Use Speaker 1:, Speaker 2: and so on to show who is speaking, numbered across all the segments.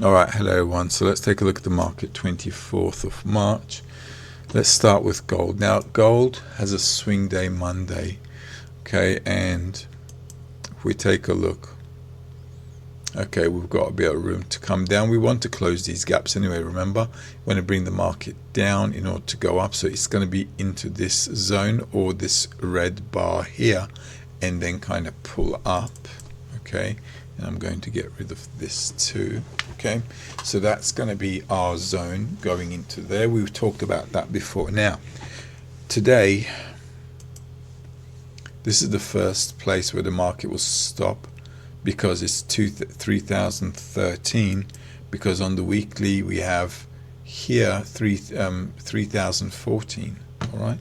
Speaker 1: All right, hello everyone. So let's take a look at the market 24th of March. Let's start with gold. Now gold has a swing day Monday, okay, and if we take a look, okay, we've got a bit of room to come down. We want to close these gaps anyway. Remember, we want to bring the market down in order to go up, so it's going to be into this zone or this red bar here and then kind of pull up, okay. And I'm going to get rid of this too, okay. So that's going to be our zone going into there. We've talked about that before. Now today, this is the first place where the market will stop because it's 3013, because on the weekly we have here 3014. all right,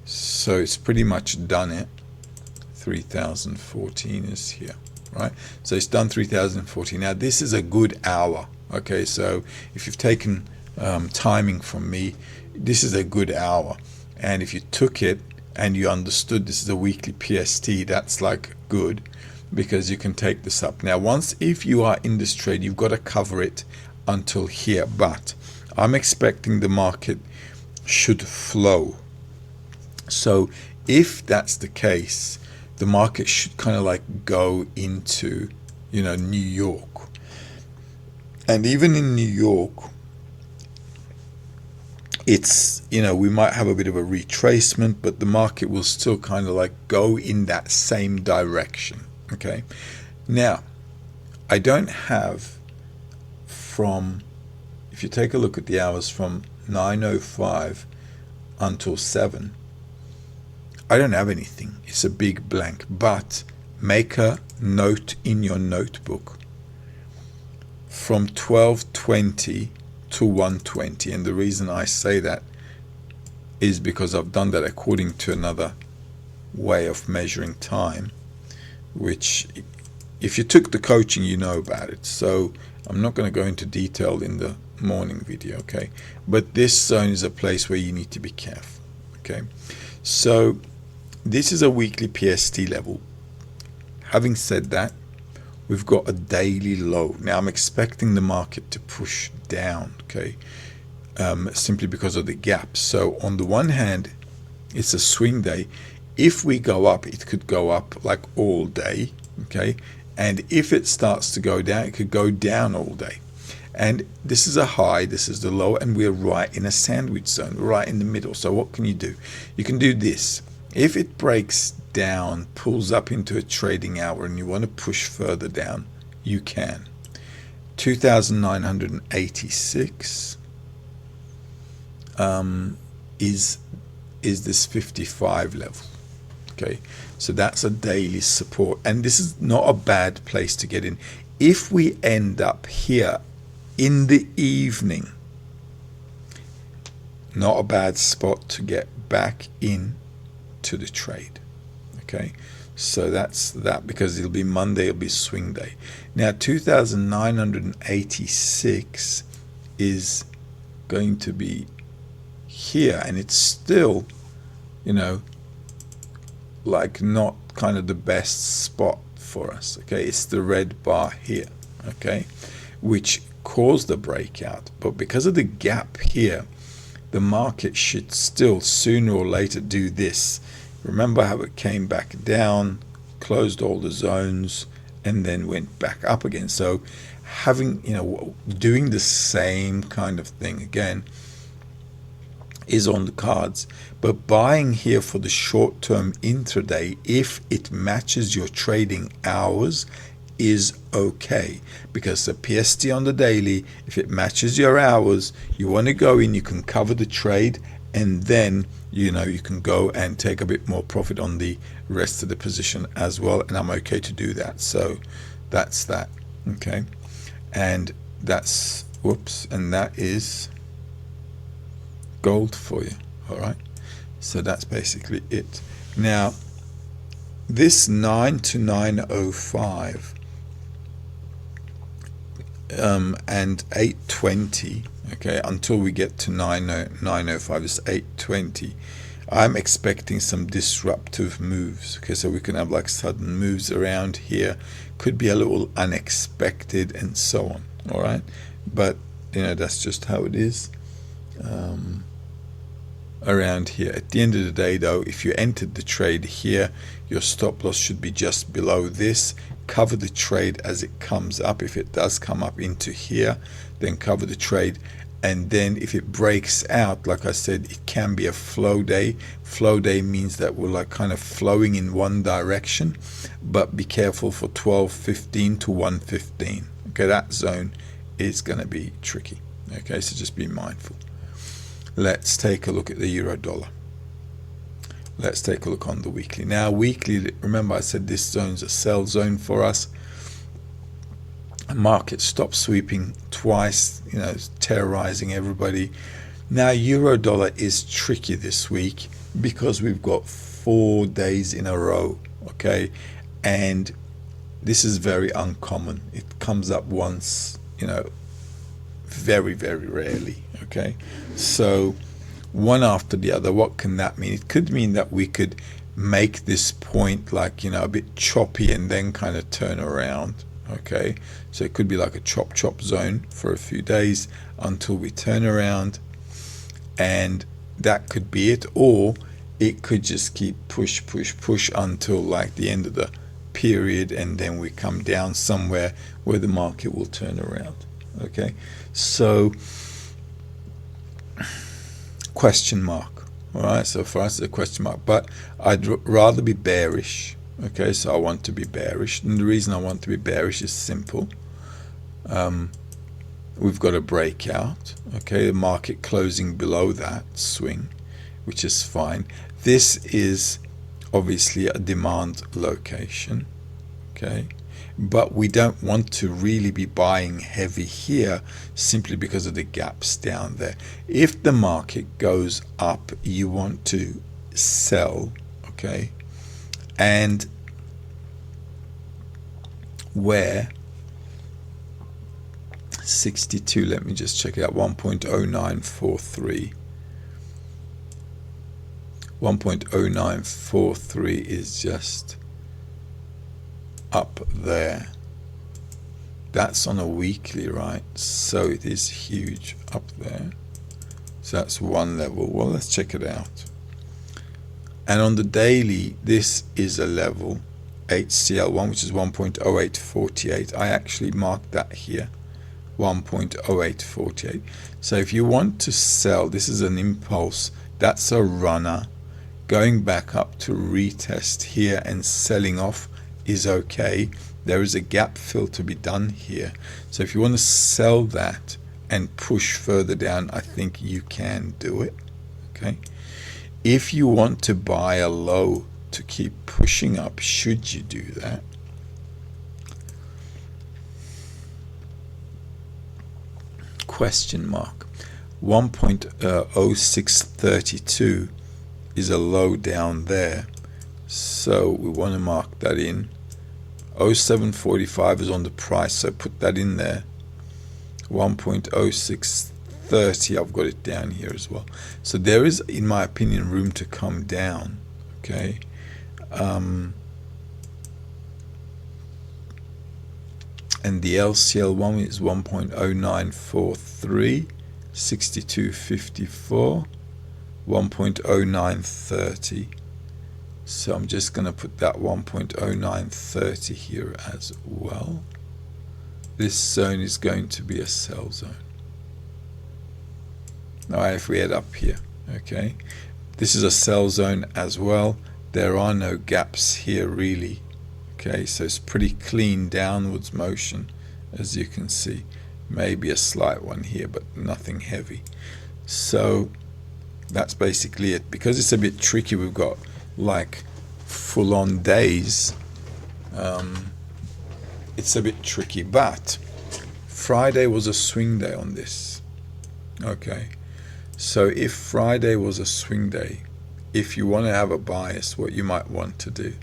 Speaker 1: so it's pretty much done it. 3014 is here, right? So it's done 3014. Now this is a good hour, okay. So if you've taken timing from me, this is a good hour, and if you took it and you understood this is a weekly PST, that's like good, because you can take this up. Now once, if you are in this trade, you've got to cover it until here, but I'm expecting the market should flow. So if that's the case, the market should kind of like go into, New York. And even in New York, it's, we might have a bit of a retracement, but the market will still kind of like go in that same direction, okay. Now I don't have, from, if you take a look at the hours from 9:05 until 7, I don't have anything. It's a big blank. But make a note in your notebook from 12:20 to 1:20, and the reason I say that is because I've done that according to another way of measuring time, which if you took the coaching, you know about it. So I'm not going to go into detail in the morning video, okay. But this zone is a place where you need to be careful, okay. So this is a weekly PST level. Having said that, we've got a daily low. Now I'm expecting the market to push down, okay, simply because of the gap. So on the one hand, it's a swing day. If we go up, it could go up like all day, okay, and if it starts to go down, it could go down all day. And this is a high, this is the low, and we're right in a sandwich zone, right in the middle. So what can you do? You can do this. If it breaks down, pulls up into a trading hour, and you want to push further down, you can. 2,986 is this 55 level, okay. So that's a daily support, and this is not a bad place to get in. If we end up here in the evening, not a bad spot to get back in to the trade, okay. So that's that, because it'll be Monday, it'll be swing day. Now 2,986 is going to be here, and it's still, like not kind of the best spot for us, okay. It's the red bar here, okay, which caused the breakout, but because of the gap here, the market should still sooner or later do this. Remember how it came back down, closed all the zones, and then went back up again. So having, doing the same kind of thing again is on the cards. But buying here for the short-term intraday, if it matches your trading hours, is okay, because the PST on the daily, if it matches your hours, you want to go in, you can cover the trade, and then you can go and take a bit more profit on the rest of the position as well, and I'm okay to do that. So that's that, okay. And that's, whoops, and that is gold for you. All right, so that's basically it. Now this 9 to 9:05 and 8:20, okay, until we get to 9:05, it's 8:20. I'm expecting some disruptive moves. Okay, so we can have like sudden moves around here, could be a little unexpected and so on. All right, but that's just how it is around here. At the end of the day though, if you entered the trade here, your stop loss should be just below this. Cover the trade as it comes up. If it does come up into here, then cover the trade. And then if it breaks out, like I said, it can be a flow day. Flow day means that we're like kind of flowing in one direction, but be careful for 12.15 to 1.15. Okay, that zone is going to be tricky. Okay, so just be mindful. Let's take a look at the euro dollar. Let's take a look on the weekly. Now weekly, remember I said this zone's a sell zone for us. Market stopped sweeping twice, terrorizing everybody. Now euro dollar is tricky this week because we've got 4 days in a row, okay? And this is very uncommon. It comes up once, very, very rarely, okay? So one after the other, what can that mean? It could mean that we could make this point like, a bit choppy and then kind of turn around, okay? So it could be like a chop zone for a few days until we turn around, and that could be it. Or it could just keep push until like the end of the period, and then we come down somewhere where the market will turn around, okay? So question mark. All right, so for us it's a question mark, but I'd rather be bearish. Okay, so I want to be bearish, and the reason I want to be bearish is simple. We've got a breakout, okay, the market closing below that swing, which is fine. This is obviously a demand location, okay, but we don't want to really be buying heavy here simply because of the gaps down there. If the market goes up, you want to sell, okay, and where 62, let me just check it out, 1.0943. 1.0943 is just up there. That's on a weekly, right? So it is huge up there. So that's one level. Well, let's check it out. And on the daily, this is a level, HCL1, which is 1.0848. I actually marked that here, 1.0848. So if you want to sell, this is an impulse. That's a runner. Going back up to retest here and selling off is okay. There is a gap fill to be done here. So if you want to sell that and push further down, I think you can do it, okay? If you want to buy a low to keep pushing up, should you do that? Question mark. 1.0632 is a low down there, so we want to mark that in. 0745 is on the price, so put that in there. 1.0630, I've got it down here as well. So there is, in my opinion, room to come down, okay? And the LCL1 is 1.0943, 62.54, 1.0930. So I'm just going to put that 1.0930 here as well. This zone is going to be a sell zone. Alright, if we head up here, okay, this is a sell zone as well. There are no gaps here really, okay, so it's pretty clean downwards motion, as you can see. Maybe a slight one here, but nothing heavy. So that's basically it. Because it's a bit tricky, we've got like full-on days. It's a bit tricky, but Friday was a swing day on this, okay? So if Friday was a swing day, if you want to have a bias, what you might want to do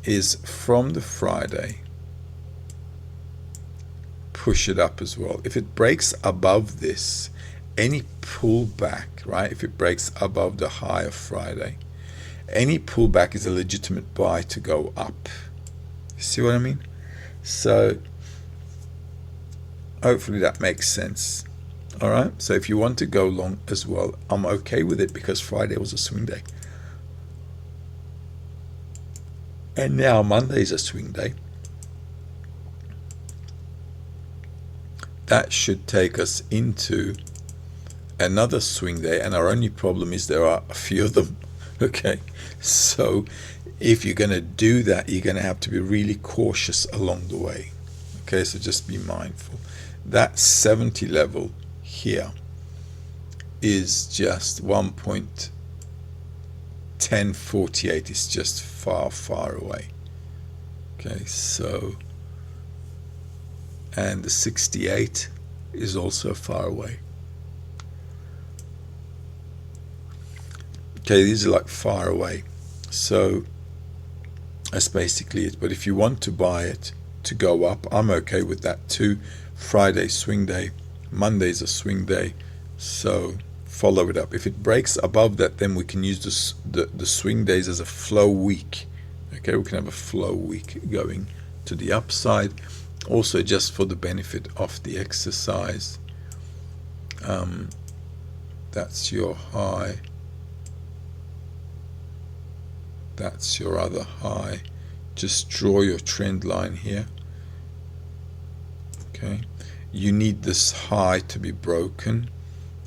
Speaker 1: is from the Friday push it up as well. If it breaks above this any pullback, right, if it breaks above the high of Friday, any pullback is a legitimate buy to go up. See what I mean? So hopefully that makes sense. All right, so if you want to go long as well, I'm okay with it because Friday was a swing day. And now Monday is a swing day. That should take us into another swing day, and our only problem is there are a few of them. Okay, so if you're going to do that, you're going to have to be really cautious along the way. Okay, so just be mindful. That 70 level here is just 1.1048. It's just far away. Okay, so, and the 68 is also far away. Okay, these are like far away. So that's basically it. But if you want to buy it to go up, I'm okay with that too. Friday swing day, Monday's a swing day, so follow it up. If it breaks above that, then we can use the swing days as a flow week. Okay, we can have a flow week going to the upside. Also, just for the benefit of the exercise, that's your high, that's your other high. Just draw your trend line here. Okay, you need this high to be broken.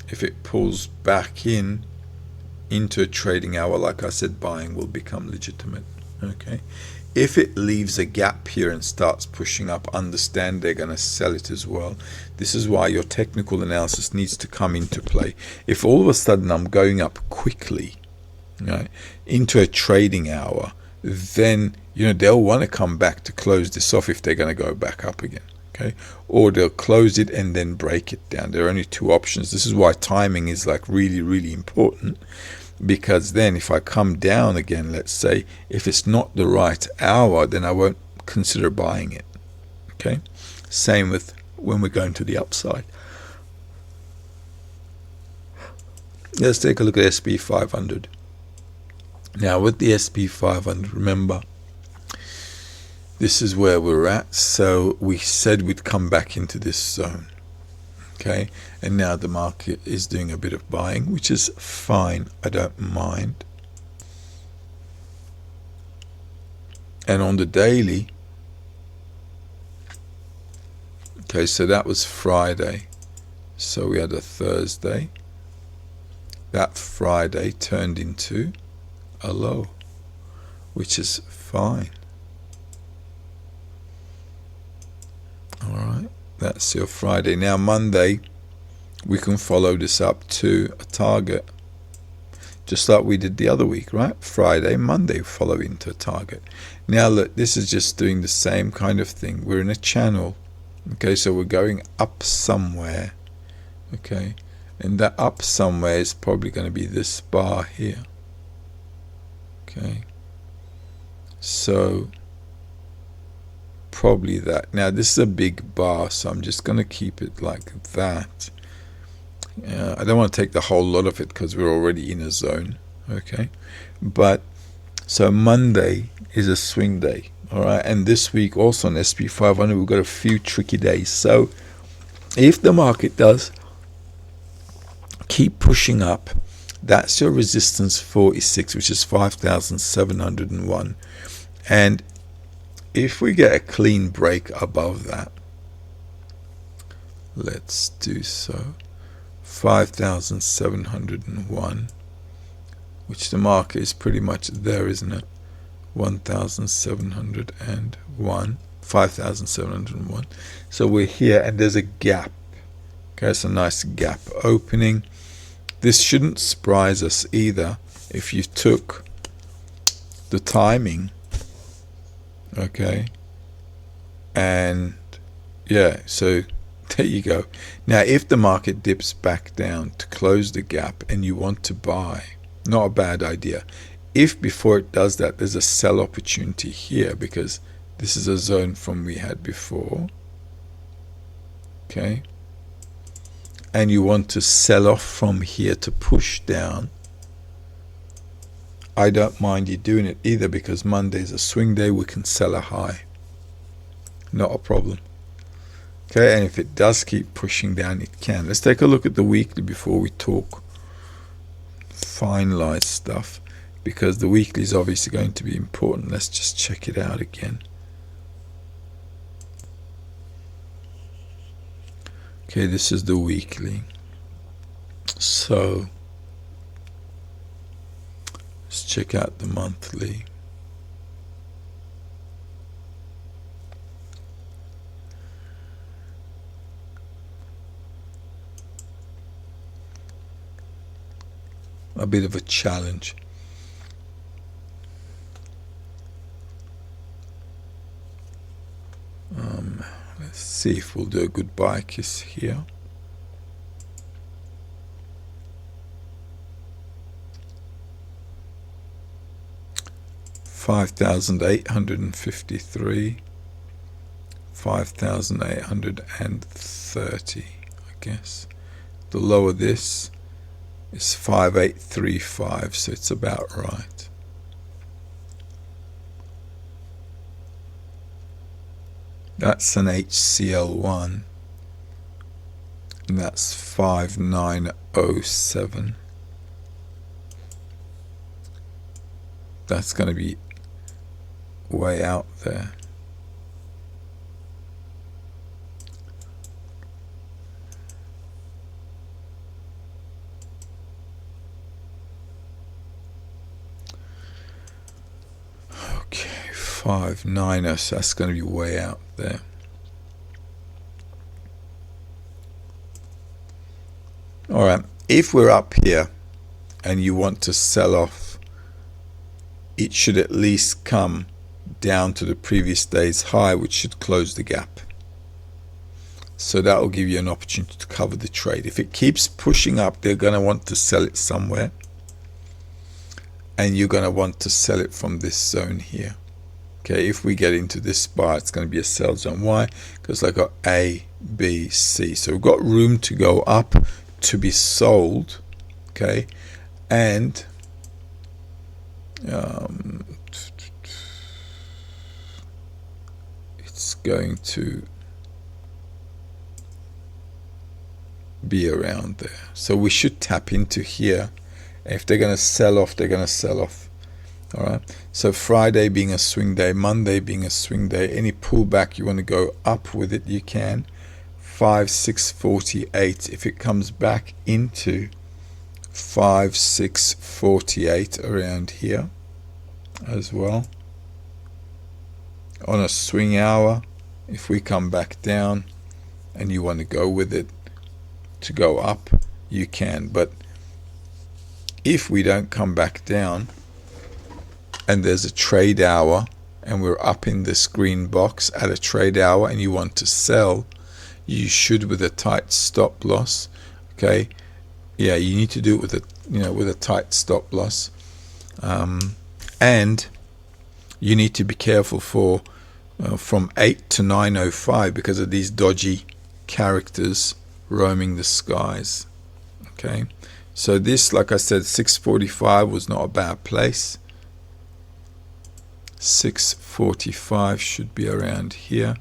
Speaker 1: If it pulls back into a trading hour, like I said, buying will become legitimate. Okay, if it leaves a gap here and starts pushing up, understand they're going to sell it as well. This is why your technical analysis needs to come into play. If all of a sudden I'm going up quickly, right, into a trading hour, then they'll want to come back to close this off if they're going to go back up again. Okay, or they'll close it and then break it down. There are only two options. This is why timing is like really important, because then if I come down again, let's say, if it's not the right hour, then I won't consider buying it. Okay, same with when we're going to the upside. Let's take a look at SP 500. Now with the SP 500, remember, this is where we're at. So we said we'd come back into this zone. Okay, and now the market is doing a bit of buying, which is fine. I don't mind. And on the daily, okay, so that was Friday. So we had a Thursday. That Friday turned into a low, which is fine. All right, that's your Friday. Now Monday, we can follow this up to a target, just like we did the other week, right? Friday, Monday, follow into a target. Now look, this is just doing the same kind of thing. We're in a channel. Okay, so we're going up somewhere. Okay, and that up somewhere is probably going to be this bar here. Okay, so probably that. Now this is a big bar, so I'm just going to keep it like that. I don't want to take the whole lot of it because we're already in a zone. Okay, but so Monday is a swing day. All right, and this week also on SP 500 we've got a few tricky days. So if the market does keep pushing up, that's your resistance 46, which is 5,701. And if we get a clean break above that, let's do so. 5,701, which the market is pretty much there, isn't it? 1,701, 5,701. So we're here and there's a gap. Okay, it's a nice gap opening. This shouldn't surprise us either if you took the timing. Okay, and yeah, so there you go. Now if the market dips back down to close the gap and you want to buy, not a bad idea. If before it does that there's a sell opportunity here, because this is a zone from we had before. Okay, and you want to sell off from here to push down, I don't mind you doing it either, because Monday's a swing day. We can sell a high, not a problem. Okay, and if it does keep pushing down, it can. Let's take a look at the weekly before we talk finalize stuff, because the weekly is obviously going to be important. Let's just check it out again. Okay, this is the weekly. So let's check out the monthly. A bit of a challenge. Let's see if we'll do a good buy kiss here. $5,853, 5,830, I guess. The lower this is 5,835, so it's about right. That's an HCL1, and that's 5,907. That's going to be way out there. Okay, 5,900, so that's going to be way out there. All right, if we're up here and you want to sell off, it should at least come down to the previous day's high, which should close the gap. So that will give you an opportunity to cover the trade. If it keeps pushing up, they're going to want to sell it somewhere, and you're going to want to sell it from this zone here. Okay, if we get into this bar, it's going to be a sell zone. Why? Because I got A, B, C. So we've got room to go up to be sold. Okay, and it's going to be around there. So we should tap into here. If they're going to sell off, they're going to sell off. All right. So Friday being a swing day, Monday being a swing day, any pullback you want to go up with it, you can. 5,648. If it comes back into 5,648 around here as well. On a swing hour, if we come back down and you want to go with it to go up, you can. But if we don't come back down and there's a trade hour and we're up in this green box at a trade hour and you want to sell, you should, with a tight stop loss. Okay, yeah, you need to do it with a, with a tight stop loss, and you need to be careful for from 8 to 9:05 because of these dodgy characters roaming the skies. Okay, so this, like I said, 645 was not a bad place. 645 should be around here,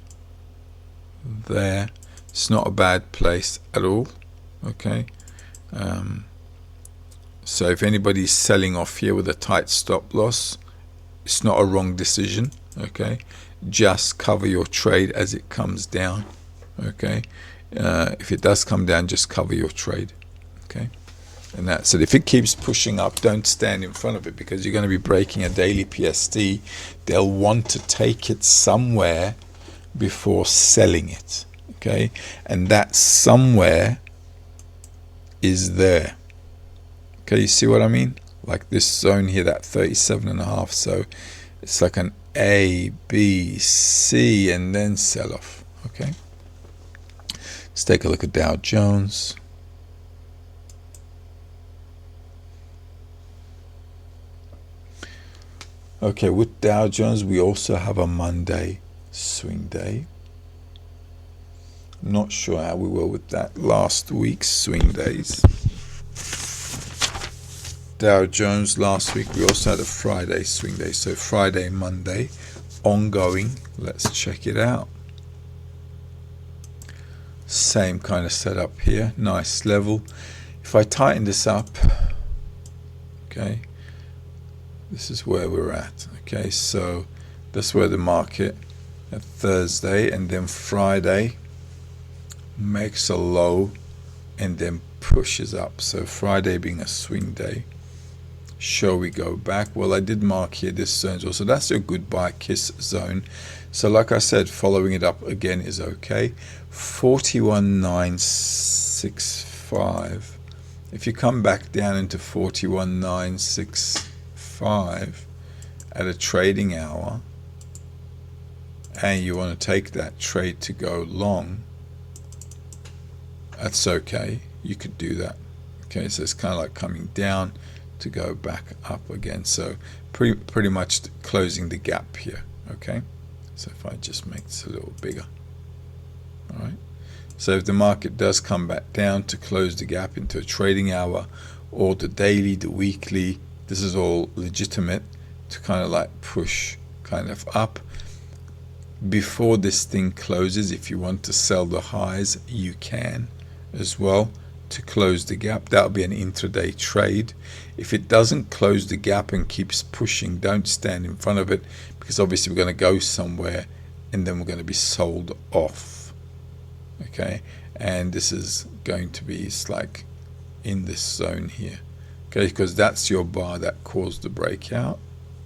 Speaker 1: there. It's not a bad place at all. Okay, so if anybody's selling off here with a tight stop loss, it's not a wrong decision. Okay, just cover your trade as it comes down. Okay, if it does come down, just cover your trade. Okay, and that's it. If it keeps pushing up, don't stand in front of it because you're going to be breaking a daily PST. They'll want to take it somewhere before selling it. Okay, and that somewhere is there. Okay, you see what I mean? Like this zone here, that 37.5. So it's like an A, B, C, and then sell off. Okay, let's take a look at Dow Jones. Okay, with Dow Jones, we also have a Monday swing day. Not sure how we were with that last week's swing days. Dow Jones last week, we also had a Friday swing day. So Friday, Monday, ongoing. Let's check it out. Same kind of setup here. Nice level. If I tighten this up, okay, this is where we're at. Okay, so that's where the market at Thursday, and then Friday makes a low and then pushes up. So Friday being a swing day. Shall we go back? Well, I did mark here this zone also. That's a good buy kiss zone. So like I said, following it up again is okay. 41,965. If you come back down into 41,965 at a trading hour and you want to take that trade to go long, that's okay. You could do that. Okay, so it's kind of like coming down to go back up again. So pretty much closing the gap here. Okay, so if I just make this a little bigger. All right, so if the market does come back down to close the gap into a trading hour or the daily, the weekly, this is all legitimate to kind of like push kind of up. Before this thing closes, if you want to sell the highs, you can as well to close the gap. That'll be an intraday trade. If it doesn't close the gap and keeps pushing, don't stand in front of it, because obviously we're going to go somewhere and then we're going to be sold off. Okay, and this is going to be, it's like in this zone here. Okay, because that's your bar that caused the breakout.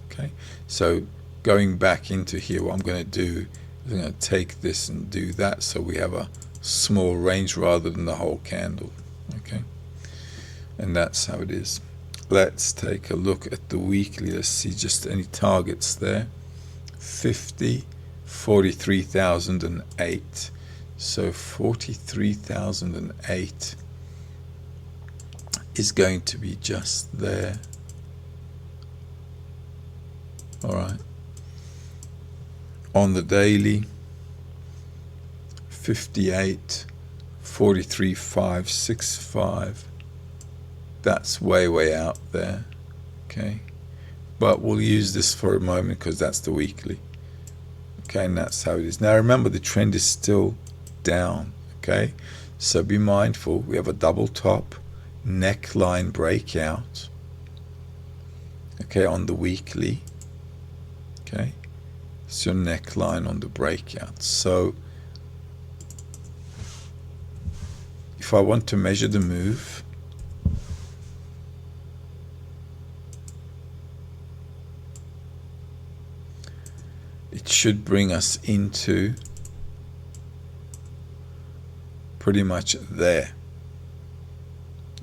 Speaker 1: Okay, so going back into here, what I'm going to do is I'm going to take this and do that, so we have a small range rather than the whole candle. Okay, and that's how it is. Let's take a look at the weekly. Let's see just any targets there. 50, 43,008. So 43,008 is going to be just there. All right. On the daily, 58, 43,565. That's way out there. Okay, but we'll use this for a moment because that's the weekly. Okay, and that's how it is. Now remember, the trend is still down. Okay, so be mindful. We have a double top neckline breakout. Okay, on the weekly. Okay, it's your neckline on the breakout. So if I want to measure the move, it should bring us into pretty much there.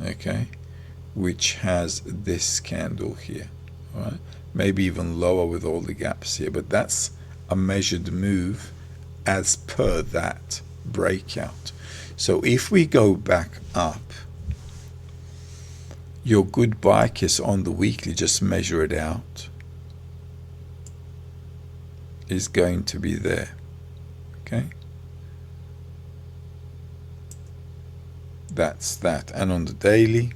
Speaker 1: Okay, which has this candle here. All right, maybe even lower with all the gaps here, but that's a measured move as per that breakout. So if we go back up, your good buy kiss on the weekly, just measure it out, is going to be there. Okay, that's that. And on the daily,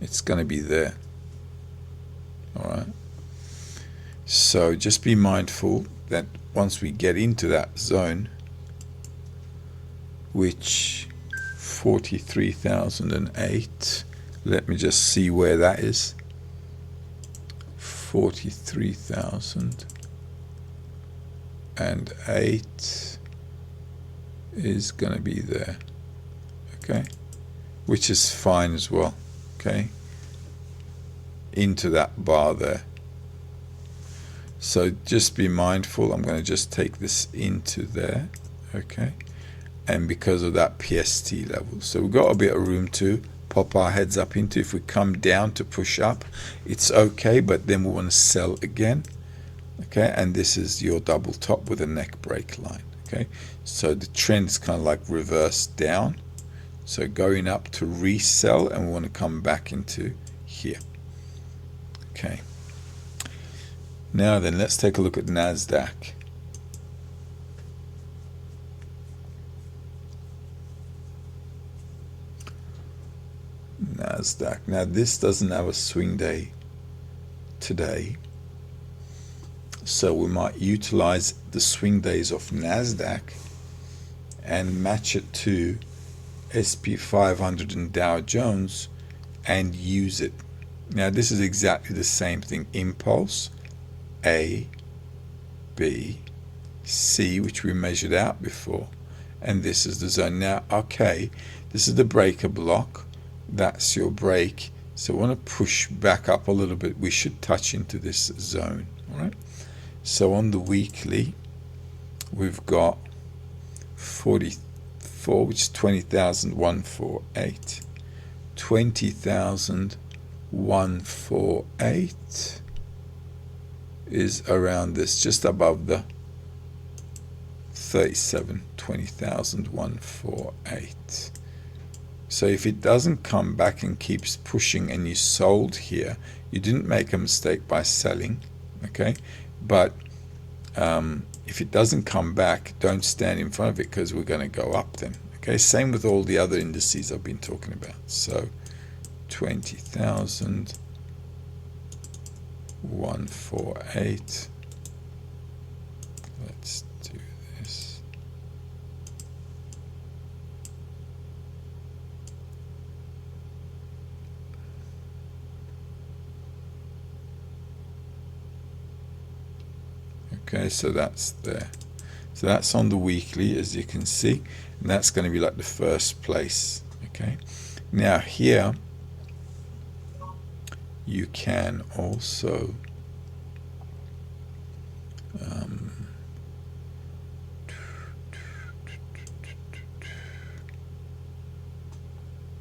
Speaker 1: it's going to be there. All right, so just be mindful that once we get into that zone, which 43,008, let me just see where that is. 43,008 is going to be there. Okay, which is fine as well. Okay, into that bar there. So just be mindful. I'm going to just take this into there. Okay, and because of that PST level, so we've got a bit of room to pop our heads up into. If we come down to push up, it's okay, but then we want to sell again. Okay, and this is your double top with a neck break line. Okay, so the trend is kind of like reversed down, so going up to resell, and we want to come back into here. Okay, now then, let's take a look at NASDAQ. NASDAQ. Now this doesn't have a swing day today, so we might utilize the swing days of NASDAQ and match it to SP 500 and Dow Jones and use it. Now this is exactly the same thing. Impulse A, B, C, which we measured out before, and this is the zone. Now, okay, this is the breaker block. That's your break. So I want to push back up a little bit. We should touch into this zone. All right. So on the weekly, we've got 44, which is 20,148. 20,148 is around this, just above the 37, 20,148. So if it doesn't come back and keeps pushing and you sold here, you didn't make a mistake by selling, okay? But if it doesn't come back, don't stand in front of it, because we're going to go up then, okay? Same with all the other indices I've been talking about. So 20,148. Let's do this. Okay, so that's there. So that's on the weekly, as you can see, and that's going to be like the first place. Okay, now here you can also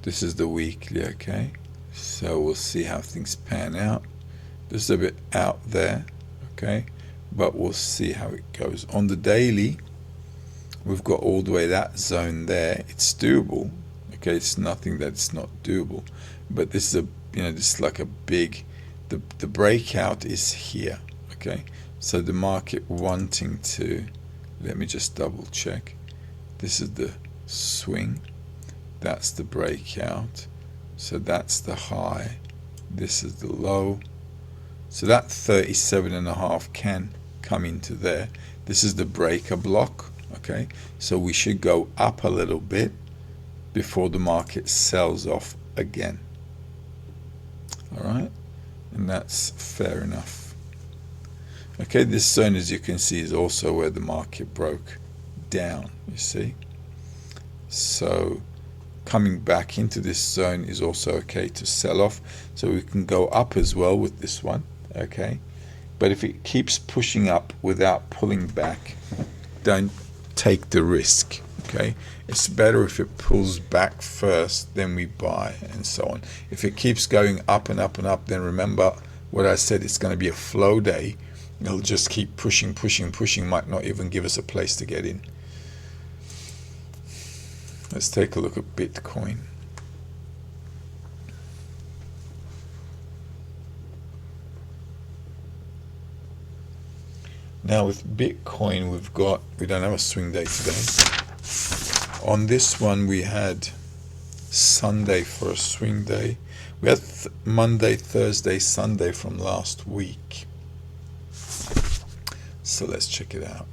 Speaker 1: this is the weekly. Okay, so we'll see how things pan out. This is a bit out there, okay, but we'll see how it goes. On the daily, we've got all the way that zone there. It's doable, okay? It's nothing that's not doable, but this is a, you know, this is like a big, the breakout is here, okay? So the market wanting to, let me just double check. This is the swing, that's the breakout, so that's the high, this is the low. So that 37.5 can come into there. This is the breaker block, okay? So we should go up a little bit before the market sells off again. All right, and that's fair enough. Okay, this zone, as you can see, is also where the market broke down, you see. So coming back into this zone is also okay to sell off. So we can go up as well with this one, okay? But if it keeps pushing up without pulling back, don't take the risk, okay? It's better if it pulls back first, then we buy, and so on. If it keeps going up and up and up, then remember what I said, it's going to be a flow day. It'll just keep pushing, pushing, pushing, might not even give us a place to get in. Let's take a look at Bitcoin. Now with Bitcoin, we don't have a swing day today. On this one, we had Sunday for a swing day. We had Monday, Thursday, Sunday from last week. So let's check it out.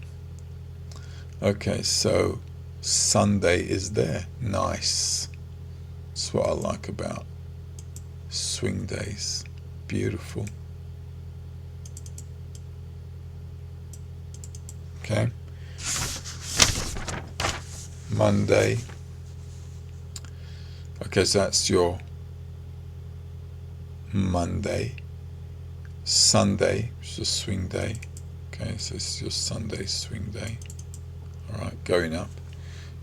Speaker 1: Okay, so Sunday is there. Nice. That's what I like about swing days. Beautiful. Okay. Monday. Okay, so that's your Monday. Sunday, which is a swing day. Okay, so it's your Sunday swing day. All right, going up.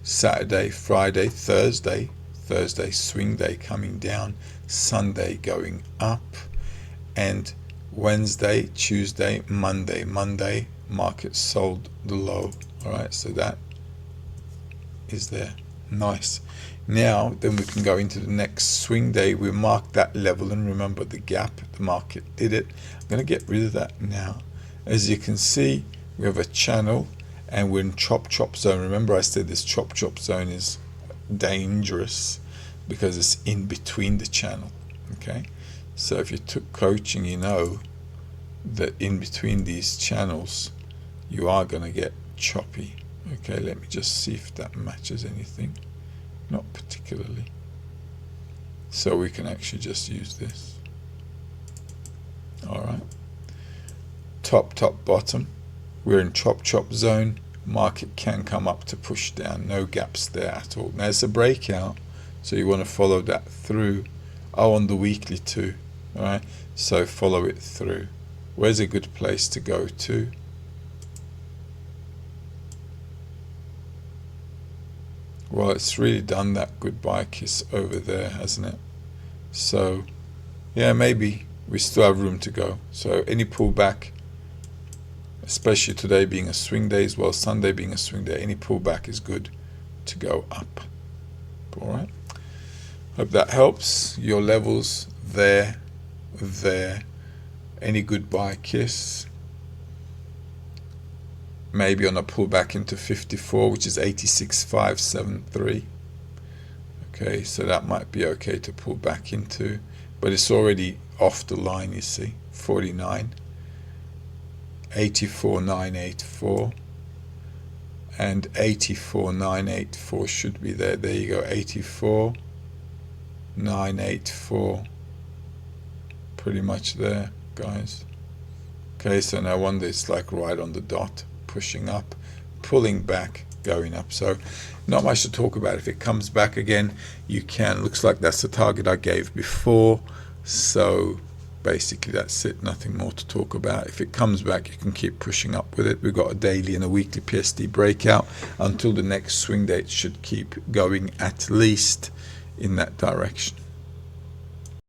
Speaker 1: Saturday, Friday, Thursday swing day coming down. Sunday going up. And Wednesday, Tuesday, Monday market sold the low. All right, so that is there. Nice. Now then we can go into the next swing day. We mark that level, and remember the gap, the market did it. I'm going to get rid of that now. As you can see, we have a channel and we're in chop zone. Remember I said this chop zone is dangerous. because it's in between the channel. Okay, so if you took coaching, you know that in between these channels you are going to get choppy. Okay, let me just see if that matches anything. Not particularly. So we can actually just use this. Alright, top, bottom, we're in chop zone. Market can come up to push down, no gaps there at all. Now it's a breakout, so you want to follow that through. On the weekly too. Alright, so follow it through. Where's a good place to go to? Well, it's really done that goodbye kiss over there, hasn't it? So yeah, maybe we still have room to go. So any pullback, especially today being a swing day as well, Sunday being a swing day, any pullback is good to go up. Alright, hope that helps. Your levels there, any goodbye kiss, maybe on a pullback into 54, which is 86.573. Okay, so that might be okay to pull back into, but it's already off the line, you see. 49, 84.984, and 84.984 should be there. There you go, 84.984, pretty much there, guys. Okay, so no wonder it's like right on the dot, pushing up, pulling back, going up. So not much to talk about. If it comes back again, you can. Looks like that's the target I gave before. So basically that's it, nothing more to talk about. If it comes back, you can keep pushing up with it. We've got a daily and a weekly PSD breakout until the next swing date. Should keep going at least in that direction.